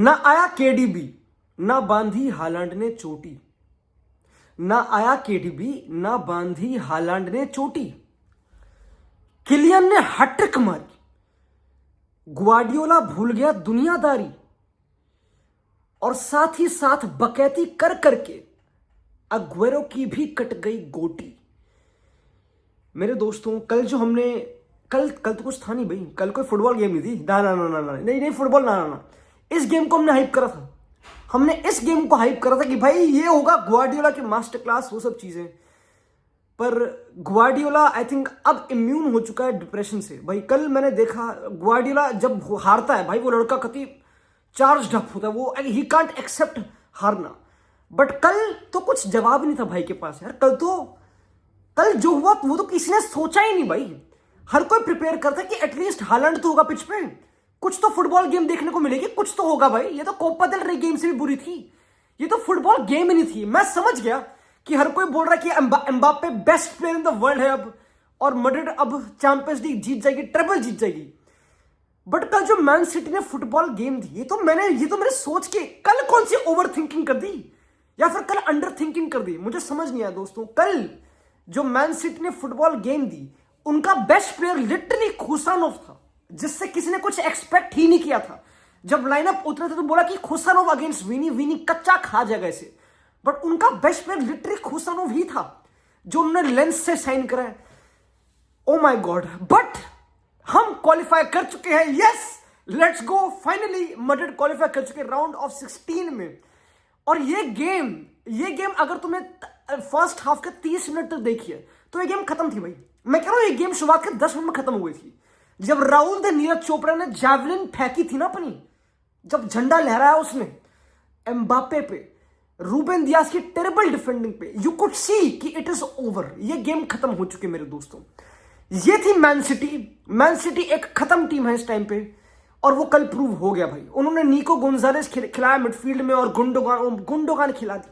ना आया केडीबी, ना बांधी हालांड ने चोटी। ना आया केडीबी, ना बांधी हालांड ने चोटी। किलियन ने हैट्रिक मारी, ग्वार्डियोला भूल गया दुनियादारी, और साथ ही साथ बकैती कर करके अग्वेरो की भी कट गई गोटी। मेरे दोस्तों, कल जो हमने कल तो कुछ था नहीं भाई, कल कोई फुटबॉल गेम नहीं थी। ना ना ना ना ना नहीं फुटबॉल ना ना ना इस गेम को हमने हाइप करा था। हमने इस गेम को हाइप करा था कि भाई ये होगा ग्वार्डियोला की मास्टर क्लास, वो सब चीजें। पर ग्वार्डियोला आई थिंक अब इम्यून हो चुका है डिप्रेशन से। भाई कल मैंने देखा ग्वार्डियोला जब हारता है भाई, वो लड़का कति चार्ज अप होता है, वो ही कांट एक्सेप्ट हारना। बट कल तो कुछ जवाब नहीं था भाई के पास यार। कल जो हुआ वो तो किसी ने सोचा ही नहीं भाई। हर कोई प्रिपेयर करता है कि एटलीस्ट हालैंड तो होगा पिच पे, कुछ तो फुटबॉल गेम देखने को मिलेगी, कुछ तो होगा भाई। ये तो कोपा देल रे गेम से भी बुरी थी, ये तो फुटबॉल गेम ही नहीं थी। मैं समझ गया कि हर कोई बोल रहा है कि Mbappe best player in the world है अब, और मैड्रिड अब चैंपियंस लीग जीत जाएगी, ट्रिपल जीत जाएगी। बट कल जो मैन सिटी ने फुटबॉल गेम दी, ये तो मेरे सोच के कल कौन सी ओवर थिंकिंग कर दी या फिर कल अंडर थिंकिंग कर दी, मुझे समझ नहीं आया दोस्तों। कल जो मैन सिटी ने फुटबॉल गेम दी, उनका बेस्ट प्लेयर लिटरली खुसानोव था, जिससे किसी ने कुछ एक्सपेक्ट ही नहीं किया था। जब लाइनअप उतरे थे तो बोला कि खुसानोव अगेंस्ट विनी कच्चा खा जाएगा इसे। बट उनका बेस्ट प्लेयर लिटरली खुसानोव ही था, जो उन्होंने लेंस से साइन करा है। ओ माय गॉड। बट हम क्वालिफाई कर चुके हैं, yes let's go, finally Madrid qualify कर चुके राउंड ऑफ 16 में। और ये गेम अगर तुम्हें फर्स्ट हाफ के 30 मिनट तक देखिए तो ये गेम खत्म थी भाई। मैं कह रहा हूं ये गेम शुरुआत के 10 मिनट में खत्म हो गई थी। जब राहुल दे नीरज चोपड़ा ने जैवलिन फेंकी थी ना अपनी, जब झंडा लहराया उसने एम्बाप्पे पे, रूबेन दियास की टेरिबल डिफेंडिंग पे, यू कुड सी कि इट इज ओवर, ये गेम खत्म हो चुके मेरे दोस्तों। ये थी मैन सिटी एक खत्म टीम है इस टाइम पे, और वो कल प्रूव हो गया भाई। उन्होंने निको गोंजालेस खिलाया मिडफील्ड में, और गुंडोगान खिलाया।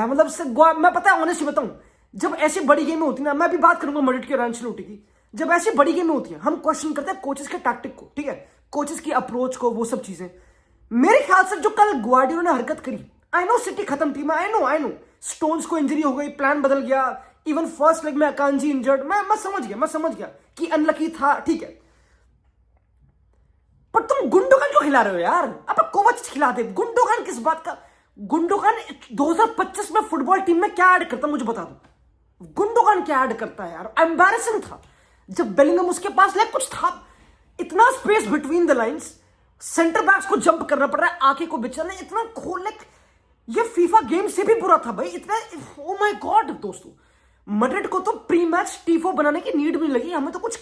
मतलब मैं पता है ऑनेस्टली बताऊं, जब ऐसी बड़ी गेमें होती ना, मैं भी बात करूंगा मैड्रिड के एंचेलोटी की, जब ऐसी बड़ी गेमें होती हैं हम क्वेश्चन करते हैं कोचेस के टैक्टिक को, ठीक है, कोचेस की अप्रोच को, वो सब चीजें। मेरे ख्याल से जो कल ग्वार्डियोला ने हरकत करी, आई नो सिटी खत्म थी, आई नो स्टोन्स को इंजरी हो गई, प्लान बदल गया, इवन फर्स्ट लेग में अकांजी इंजर्ड, मैं समझ गया कि अनलकी था, ठीक है। पर तुम गुंडोगान क्यों खिला रहे हो यार? अब कोवाचिच खिला दे, गुंडोगान किस बात का? गुंडोगान 2025 में फुटबॉल टीम में क्या ऐड करता मुझे बता दो। गुंडोगान क्या ऐड करता है यार? एम्बैरेसिंग था। जब बेलिंगम उसके पास लाइक कुछ था, इतना space between the lines, centre backs को जंप करना पड़ रहा है, आंखें को बिचलने, इतना खोल, लाइक ये फीफा गेम से भी बुरा था भाई इतना। ओ माय गॉड दोस्तों, मैड्रिड को तो प्री मैच टीफो बनाने की नीड भी नहीं लगी, हमें तो कुछ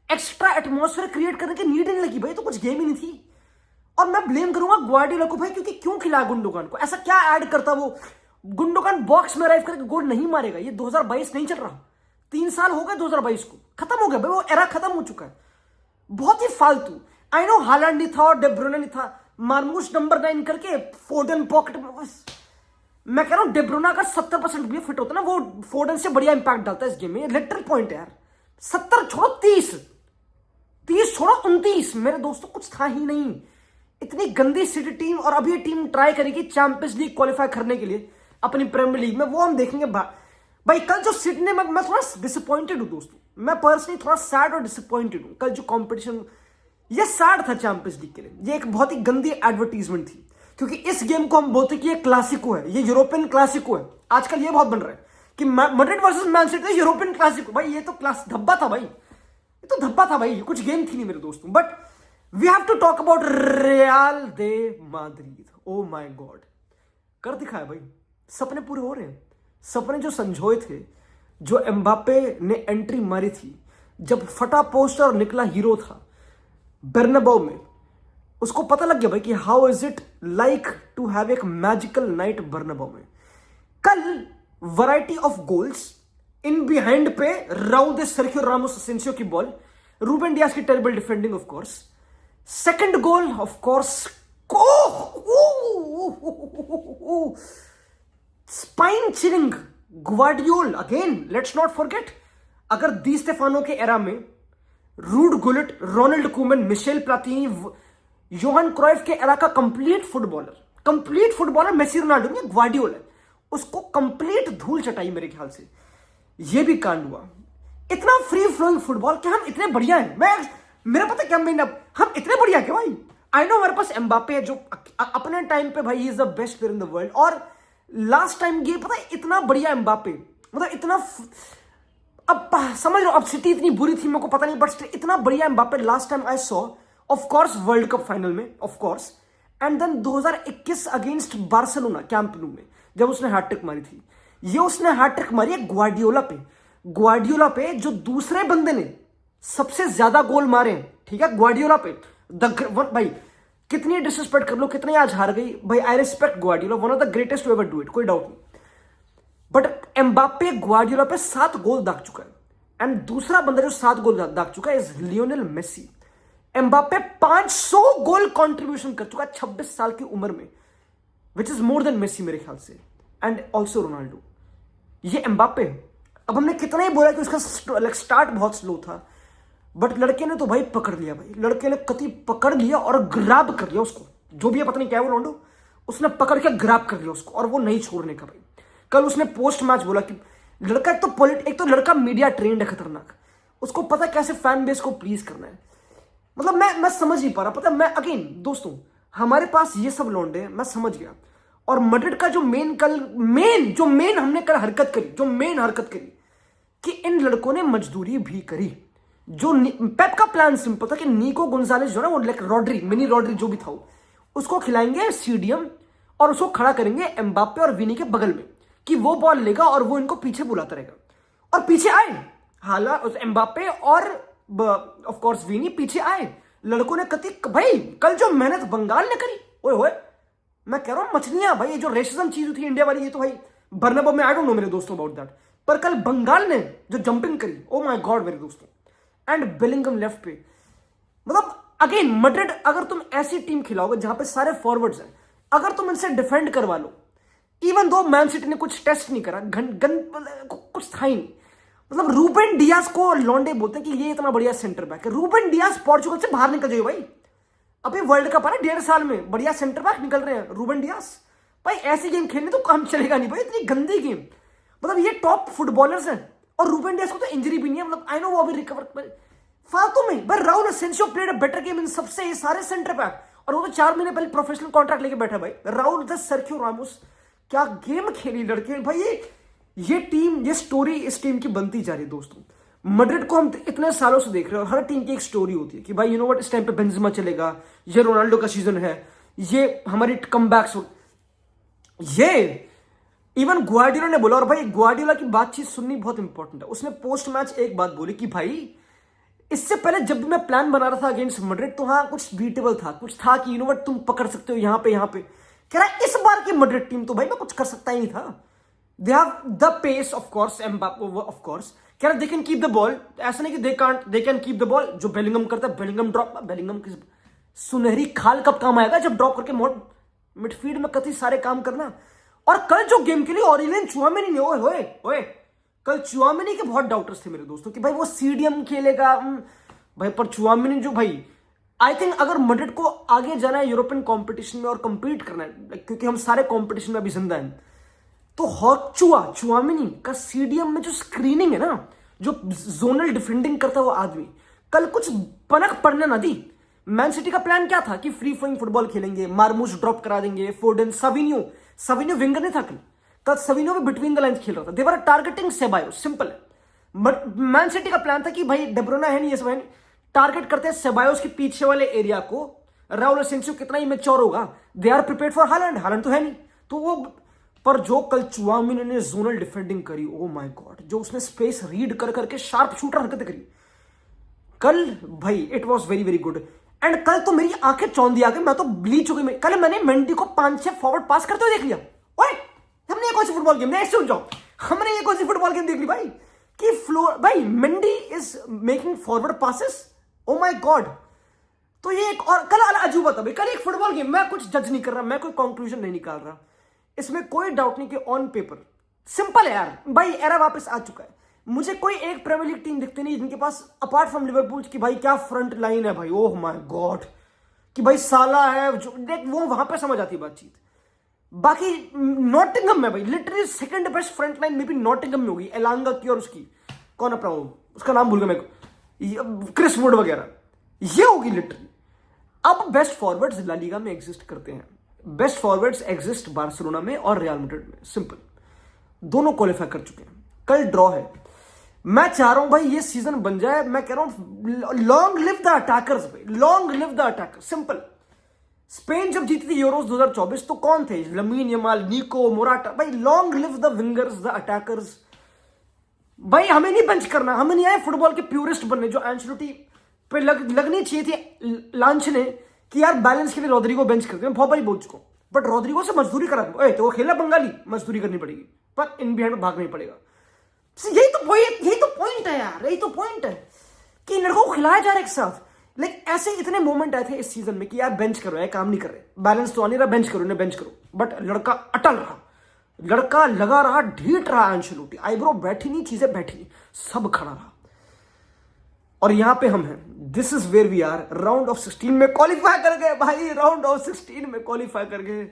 एक्स्ट्रा एटमॉस्फेयर क्रिएट करने की नीड नहीं लगी भाई, तो कुछ गेम ही नहीं थी। और मैं ब्लेम करूंगा ग्वार्डियोला को भाई, क्योंकि क्यों खिलाया गुंडोगान को? ऐसा क्या ऐड करता वो? गुंडोगान बॉक्स में अराइव करके गोल नहीं मारेगा। ये 2022 नहीं चल रहा, 3 साल हो गए 2022 को, खत्म हो गया भाई, वो एरा खत्म हो चुका है। बहुत ही फालतू। आई नो हालैंड नहीं था और डे ब्रुयने नहीं था, मार्मूश नंबर 9 करके फोर्डन पॉकेट में, बस। मैं कह रहा हूं डे ब्रुयने अगर 70% भी फिट होता ना, वो फोर्डन से बढ़िया इंपैक्ट डालता है इस गेम में। लिटरल पॉइंट है यार। 70 छोड़ो 30 छोड़ो 29, मेरे दोस्तों कुछ था ही नहीं। इतनी गंदी सिटी टीम, और अभी ये टीम ट्राई करेगी चैंपियंस लीग क्वालिफाई करने के लिए अपनी प्रीमियर लीग में, वो हम देखेंगे भाई। कल जो सिटी ने, मैं थोड़ा डिसअपॉइंटेड हूं दोस्तों, मैं पर्सनली थोड़ा सैड और डिसअपॉइंटेड हूं। कल जो कंपटीशन, ये सैड था चैंपियंस लीग के लिए, ये एक बहुत ही गंदी एडवर्टीजमेंट थी, क्योंकि इस गेम को हम बोलते कि ये क्लासिको है, ये यूरोपियन क्लासिको है। आजकल ये बहुत बन रहा है कि Madrid versus man city European Clasico. भाई ये तो क्लास धब्बा था भाई, ये तो धब्बा था भाई, कुछ गेम थी नहीं मेरे दोस्तों। But we have to talk about Real de Madrid. Oh my god, कर दिखाया भाई, सपने पूरे हो रहे हैं। सपने जो संजोए थे, जो एम्बाप्पे ने एंट्री मारी थी, जब फटा पोस्टर और निकला हीरो था बेर्नाबाउ में, उसको पता लग गया भाई कि how is it like to have एक मैजिकल नाइट बेर्नाबाउ में। कल variety of goals, in behind पे राउल दे सर्खियो रामोस असेंसियो की बॉल, रूबेन डियास की terrible defending of course, second goal of course, spine chilling Guardiola again. Let's not forget, अगर Di Stefano के era में Ruud Gullit, Ronald Koeman, Michel Platini, Johan Cruyff के era का complete footballer Messi Ronaldo नहीं, Guardiola, उसको complete धूल चटाई मेरे ख्याल से। ये भी कांड हुआ। इतना फ्री फ्लोइंग फुटबॉल, क्या हम इतने बढ़िया हैं? मेरा पता क्या मेन, हम इतने बढ़िया क्या भाई? आई नो हमारे पास एम्बापे है जो अपने टाइम पे भाई is the best player in the world, और लास्ट टाइम ये पता है इतना बढ़िया एम्बापे, मतलब इतना, अब समझ लो, अब सिटी इतनी बुरी थी मेरे को पता नहीं, बट इतना बढ़िया Mbappe last time I saw, of course world cup final में, of course, and then 2021 against Barcelona Camp Nou में जब उसने हैट्रिक मारी थी। ये उसने हैट्रिक मारी है ग्वार्डियोला पे जो दूसरे बंदे ने सबसे ज्यादा गोल मारे हैं, ठीक है, ग्वार्डियोला पे। भाई कितनी डिसरिस्पेक्ट कर लो, कितने आज हार गई भाई, I respect Guardiola, one of the greatest to ever do it, कोई डाउट नहीं, बट एम्बापे ग्वार्डियोला पे 7 गोल दाग चुका है, एंड दूसरा बंदा जो 7 गोल दाग चुका है is Lionel Messi. Mbappe 500 goal contribution कर चुका है 26 साल की उम्र में, which is more than Messi मेरे ख्याल से, एंड ऑल्सो रोनाल्डो। ये एम्बापे, अब हमने कितना ही बोला कि उसका स्टार्ट बहुत स्लो था, बट लड़के ने तो भाई पकड़ लिया, भाई लड़के ने कति पकड़ लिया और ग्रैब कर लिया उसको, जो भी है पता नहीं क्या वो रोनाल्डो, उसने पकड़ के ग्रैब कर लिया उसको, और वो नहीं छोड़ने का भाई। कल उसने पोस्ट मैच बोला कि लड़का एक तो लड़का मीडिया ट्रेंड है खतरनाक, उसको पता कैसे फैन बेस को प्लीज करना है। मतलब मैं समझ नहीं पा रहा, पता मैं अगेन दोस्तों, हमारे पास ये सब लौंडे हैं, मैं समझ गया। और मैड्रिड का जो मेन हमने कल हरकत करी कि इन लड़कों ने मजदूरी भी करी। जो पेप का प्लान सिंपल था कि नीको गोंजालेस जो ना वो लाइक मिनी रॉड्री जो भी था, उसको खिलाएंगे सीडीएम और उसको खड़ा करेंगे एम्बापे और विनी के बगल में, कि वो बॉल लेगा और वो इनको पीछे बुलाता रहेगा, और पीछे आए हालांकि एम्बापे और ऑफ कोर्स विनी पीछे आए। लड़कों ने कति भाई कल जो मेहनत बंगाल ने करी, ओए होए, मैं कह रहा हूं मछलियां भाई, ये जो रेसिज्म चीज थी इंडिया वाली, ये तो भाई बर्नाबो में, आई डोंट नो मेरे दोस्तों अबाउट दैट, पर कल बंगाल ने जो जंपिंग करी, ओ माय गॉड मेरे दोस्तों, एंड बेलिंगम लेफ्ट पे, मतलब अगेन मैड्रिड, अगर तुम ऐसी टीम खिलाओगे जहां पे सारे फॉरवर्ड्स हैं, अगर तुम इनसे डिफेंड करवा लो, इवन दो मैन सिटी ने कुछ टेस्ट नहीं करा, कुछ था ही नहीं, मतलब रूबेन डियास को लॉन्डे बोलते हैं कि ये इतना बढ़िया सेंटर बैक है। रूबेन डियास पोर्चुगल से बाहर निकल जाइए भाई, अभी वर्ल्ड कप आ रहा है 1.5 साल में, बढ़िया सेंटर बैक निकल रहे हैं रूबेन डियास। भाई ऐसी गेम खेलने तो काम चलेगा नहीं भाई, इतनी गंदी गेम, मतलब ये टॉप फुटबॉलर्स हैं, और रूबेन डियास को तो इंजरी भी नहीं है, मतलब आई नो वो अभी रिकवर फालतू में, but Raul Asensio played a better game in सबसे ये सारे सेंटर बैक, और वो तो 4 महीने पहले प्रोफेशनल कॉन्ट्रैक्ट लेके बैठा भाई राउल द सर्कियो रामोस। क्या गेम खेली लड़के भाई, ये टीम, ये स्टोरी इस टीम की बनती जा रही है दोस्तों। मैड्रिड को हम इतने सालों से देख रहे हैं, और हर टीम की एक स्टोरी होती है कि भाई यू नो व्हाट, इस टाइम पे बेंजेमा चलेगा, ये रोनाल्डो का सीजन है, ये हमारी कमबैक्स, ये इवन ग्वार्डियोला ने बोला, और भाई ग्वार्डियोला की बातचीत सुननी बहुत इंपॉर्टेंट है। उसने पोस्ट मैच एक बात बोली कि भाई इससे पहले जब भी मैं प्लान बना रहा था अगेंस्ट मैड्रिड, तो हाँ कुछ बीटेबल था, कुछ था कि यू नो व्हाट तुम पकड़ सकते हो यहाँ पे, कह रहा इस बार की मैड्रिड टीम तो भाई मैं कुछ कर सकता ही नहीं था। They have the pace of course, of course, कह रहा they can keep the ball, ऐसा नहीं कि they can keep the ball, जो बेलिंगम करता है, बेलिंगम की सुनहरी खाल कब काम आएगा, जब ड्रॉप करके मिडफील्ड में कति सारे काम करना। और कल जो गेम के लिए ऑरिलियन चुआमेनी ने, ओए कल चुआमेनी के बहुत डाउटर्स थे मेरे दोस्तों कि भाई वो सीडीएम खेलेगा, भाई पर चुआमेनी जो भाई, आई थिंक अगर मैड्रिड को आगे जाना है यूरोपियन कंपटीशन में और कंपीट करना है, क्योंकि हम सारे कंपटीशन में अभी जिंदा हैं, तो चुआमेनी का सीडीएम में जो स्क्रीनिंग है ना, जो जोनल डिफेंडिंग करता है वो आदमी, कल कुछ पनक पड़ने ना दी। मैन सिटी का प्लान क्या था कि फ्री फ्लोइंग फुटबॉल खेलेंगे, मार्मूश ड्रॉप करा देंगे, फोर्डन, सविनियो विंगर नहीं था कल सविनियो भी बिटवीन द लाइंस खेल रहा था, दे वर टारगेटिंग सेबायोस, सिंपल है। बट मैन सिटी का प्लान था कि भाई डेब्रोना है नहीं, ये सब है नहीं, टारगेट करते हैं सेबायोस के पीछे वाले एरिया को। राउल एसेंसियो कितना ही मैच्योर होगा, they are prepared for Haaland तो है नहीं, तो वो, पर जो कल चुआमेनी ने जोनल डिफेंडिंग करी, ओ माय गॉड, जो उसने स्पेस रीड कर करके शार्प शूटर हरकतें करी कल, भाई it was very very good. And कल तो मेरी आंखें चौंधी आ गई, मैं तो ब्लीच हो गई। कल मैंने मेंडी को 5-6 फॉरवर्ड पास करते हुए देख लिया। ओए हमने ये कौन सी फुटबॉल गेम, ऐसे सुन जाओ, हमने ये कौन सी फुटबॉल गेम देख ली भाई, कि फ्लोर भाई Mendy is making forward passes, O my God. तो ये एक और कल अजूबा था भाई, कल एक फुटबॉल गेम, मैं कुछ जज नहीं कर रहा, मैं कोई कंक्लूजन नहीं निकाल रहा, इसमें कोई डाउट नहीं कि ऑन पेपर सिंपल है यार भाई, एरा वापस आ चुका है। मुझे कोई एक प्रीमियर लीग टीम दिखती नहीं जिनके पास अपार्ट फ्रॉम लिवरपूल की भाई क्या फ्रंट लाइन है भाई, ओह माय गॉड, कि भाई साला है जो, देख वो वहां पे समझ आती है बातचीत। बाकी नॉटिंगम में भाई literally second best front line में भी नॉटिंगम में होगी, एलांगा की और उसकी कौन अपना उसका नाम भूल गया मेरे को, क्रिस वुड वगैरह, ये होगी लिटरली। अब बेस्ट फॉरवर्ड्स ला लीगा में एग्जिस्ट करते हैं, बेस्ट फॉरवर्ड्स एग्जिस्ट बार्सिलोना में और रियल मैड्रिड में, सिंपल। दोनों क्वालिफाई कर चुके हैं, कल ड्रॉ है। मैं चाह रहा हूं भाई ये सीजन बन जाए, मैं कह रहा हूं लॉन्ग लिव द अटैकर्स भाई, long live the attacker, simple. Spain जब जीती थी यूरोस 2024 तो कौन थे? लमीन यमाल, निको, मोराटा, भाई long live the wingers, the attackers. भाई हमें नहीं बेंच करना, हमें नहीं आए फुटबॉल के प्यूरिस्ट बनने जो एंcelotti पे लगनी चाहिए थी लांच ने कि यार बैलेंस के लिए रोड्रिगो बेंच करते हैं, बहुत बारी बोल चुका हूं। बट रोड्रिगो से मजदूरी करा तो वो खेला बंगाली, मजदूरी करनी पड़ेगी, पर इन बिहाइंड में भागना ही पड़ेगा। यही तो पॉइंट है यार, यही तो पॉइंट है कि लड़कों को खिलाया जा रहा है एक साथ। लाइक ऐसे इतने मोमेंट आए थे इस सीजन में कि यार बेंच करो, यार काम नहीं कर रहे, बैलेंस तो आ नहीं रहा, बेंच करो, इन्हें बेंच करो। बट लड़का अटल रहा, लड़का लगा रहा, ढीठ रहा एंcelotti, आईब्रो बैठी नहीं, चीजें बैठी नहीं, सब खड़ा रहा। और यहां पे हम हैं, this is where we are, round of 16 में क्वालिफाई कर गए भाई, राउंड ऑफ 16 में क्वालिफाई कर गए,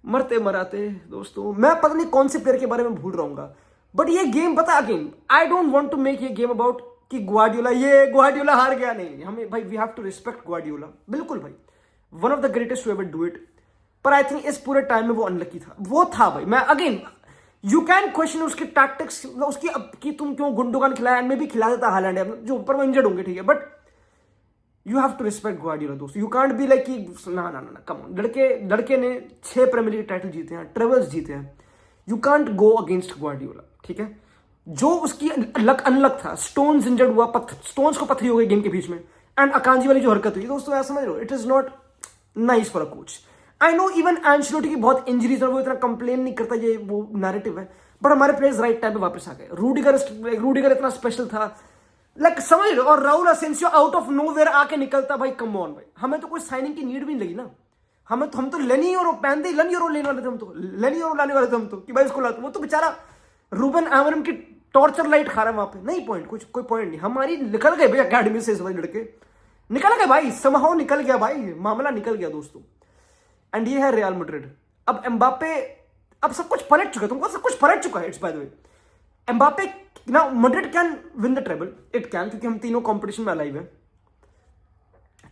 मरते मराते दोस्तों। मैं पता नहीं कौन से प्लेयर के बारे में भूल रहूंगा, बट ये गेम बता, again I don't want to make ये गेम अबाउट कि ग्वार्डियोला हार गया, नहीं। हमें भाई we have to respect Guardiola, बिल्कुल भाई, one of the greatest to ever do it. पर आई थिंक इस पूरे टाइम में वो अनलकी था, वो था भाई। मैं अगेन यू कैन क्वेश्चन उसकी टैक्टिक्स, उसकी अब कि तुम क्यों गुंडोगान खिलाया, एंड में भी खिला देता हालैंड है जो ऊपर वो इंजर्ड होंगे, ठीक है, but you have to respect Guardiola दोस्तों। यू कांट बी लाइक कि ना ना ना, कम ऑन, लड़के ने 6 प्रीमियर लीग टाइटल जीते हैं, ट्रेवल्स जीते हैं, you can't go against Guardiola, ठीक है। जो उसकी लक अनलक था, स्टोन्स इंजर्ड हुआ, स्टोन्स को पथरी हो गई गेम के बीच में, एंड अकांजी वाली जो हरकत हुई दोस्तों, ऐसा समझ लो, it is not nice for a coach. I know even Ancelotti की बहुत इंजरीज है, वो इतना कंप्लेन नहीं करता, ये वो नैरेटिव है, बट हमारे प्लेयर्स राइट टाइम पे वापस आ गए। रूडिगर इतना स्पेशल था, लाइक समझ लो। और Raul Asensio out of nowhere आके निकलता, भाई कम ऑन भाई, हमें तो कोई साइनिंग की नीड भी नहीं लगी ना, हम तो लेनी और पैंदे लेनी और लेने वाले थे, हम तो लेनी और लाने वाले थे हम तो, कि भाई इसको लाते। वो तो बेचारा रूबन एमरम की टॉर्चर लाइट खा रहा है वहां पे, नहीं पॉइंट, कोई पॉइंट नहीं। हमारी निकल गए भाई अकेडमी से, इस बार लड़के निकल गए भाई, समहाउ निकल गया भाई, मामला निकल गया दोस्तों। एंड ये है रियल मैड्रिड। अब एम्बापे, अब सब कुछ पलट चुका है, तुमको सब कुछ पलट चुका है। It's by the way, Mbappe ना, Madrid can win the treble, it can, क्योंकि हम तीनों कंपटीशन में अलाइव हैं।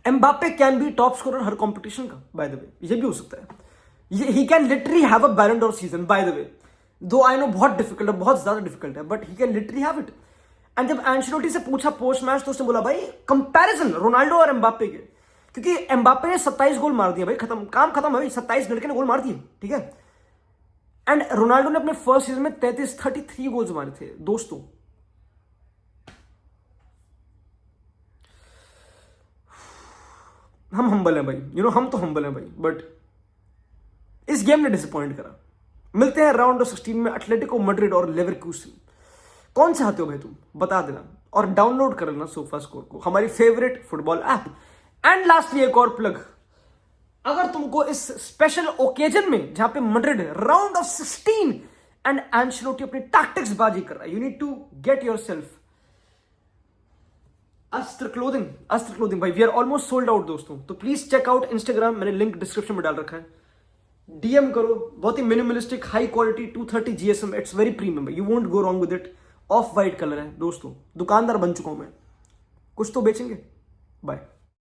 Mbappe can be top scorer हर कंपटीशन का, बाय द वे, ये भी हो सकता है। He can literally have a ballon d'or season, by the way, though I no बहुत डिफिकल्ट है, बहुत ज्यादा डिफिकल्ट है, but he can literally have it. And जब एंcelotti से पूछा पोस्ट मैच तो उसने बोला भाई कंपैरिजन रोनाल्डो और एम्बापे के, क्योंकि एम्बापे ने 27 गोल मार दिया भाई, खत्म, काम खत्म है भाई, 27 लड़के ने गोल मार दिए, ठीक है। एंड रोनाल्डो ने अपने फर्स्ट सीजन में 33 गोल्स मारे थे दोस्तों। हम हम्बल हैं भाई, यू नो, हम तो हम्बल हैं भाई, बट इस गेम ने डिसअपॉइंट करा। मिलते हैं राउंड ऑफ 16 में एटलेटिको मैड्रिड और लेवरकूसन। कौन चाहते हो भाई तुम, बता देना, और डाउनलोड कर लेना सोफा स्कोर को, हमारी favourite football app. And lastly एक और प्लग, अगर तुमको इस स्पेशल ओकेजन में जहां पे Madrid round of 16 and Ancelotti अपनी टैक्टिक्स बाजी कर रहा है, you need to get yourself Astra clothing भाई, we are almost sold out दोस्तों। तो प्लीज चेक आउट इंस्टाग्राम, मैंने लिंक डिस्क्रिप्शन में डाल रखा है, डीएम करो। बहुत ही minimalistic high quality 230 GSM, it's very premium, you won't go wrong with it. Off white colour है दोस्तों, दुकानदार बन चुका हूं मैं, कुछ तो बेचेंगे। बाय।